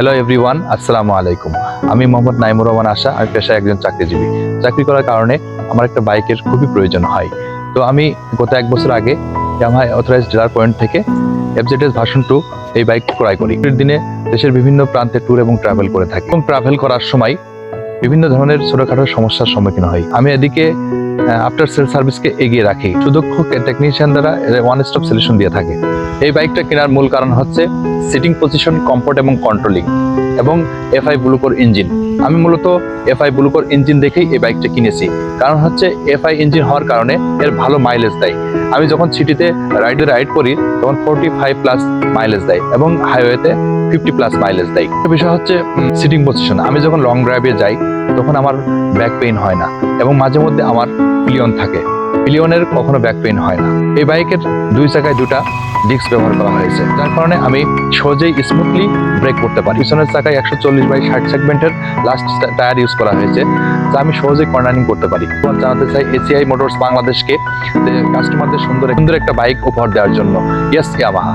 Hello everyone, আসসালামু আলাইকুম। আমি মোহাম্মদ নাইমুর রহমান আশা। আমি পেশায় একজন চাকরিজীবী। চাকরি করার কারণে আমার একটা বাইকের খুবই প্রয়োজন হয়। তো আমি গত 1 বছর আগে ইয়ামাহা অথরাইজড ডিলার পয়েন্ট থেকে FZS ভার্সন 2 এই বাইক ক্রয় করি। ছুটির দিনে দেশের বিভিন্ন প্রান্তে ট্যুর এবং ট্রাভেল করে থাকি এবং ট্রাভেল করার সময় বিভিন্ন ধরনের ছোটখাটো সমস্যার সম্মুখীন হই। আমি এদিকে আফটার সেল সার্ভিসকে এগিয়ে রাখি। সুদক্ষ টেকনিশিয়ান দ্বারা ওয়ান স্টপ সলিউশন দিয়ে থাকে। এই বাইকটা কেনার মূল কারণ হচ্ছে সিটিং পজিশন, কমফোর্ট এবং কন্ট্রোলিং এবং FI ব্লু কোর ইঞ্জিন। আমি মূলত FI ব্লু কোর ইঞ্জিন দেখেই এই বাইকটা কিনেছি। কারণ হচ্ছে FI ইঞ্জিন হওয়ার কারণে এর ভালো মাইলেজ দেয়। আমি যখন সিটিতে রাইড করি তখন 45+ মাইলেজ দেয় এবং হাইওয়েতে 50+ মাইলেজ দেয়। বিষয় হচ্ছে সিটিং পজিশন। আমি যখন লং ড্রাইভে যাই তখন আমার ব্যাক পেইন হয় না এবং মাঝে মধ্যে আমার পিলিয়ন থাকে। পিলিয়নের কখনো ব্যাক পেইন হয় না। এই বাইকের 2 চাকায় 2টা ডিস্ক ব্যবহার করা হয়েছে, যার কারণে আমি সহজেই স্মুথলি ব্রেক করতে পারি। পিছনের চাকায় 140/60 সেগমেন্টের লাস্ট টায়ার ইউজ করা হয়েছে, যা আমি সহজেই কর্নারিং করতে পারি। জানাতে চাই ACI মোটরস বাংলাদেশকে কাস্টমারদের সুন্দর একটা বাইক উপহার দেওয়ার জন্য। Yes Yamaha.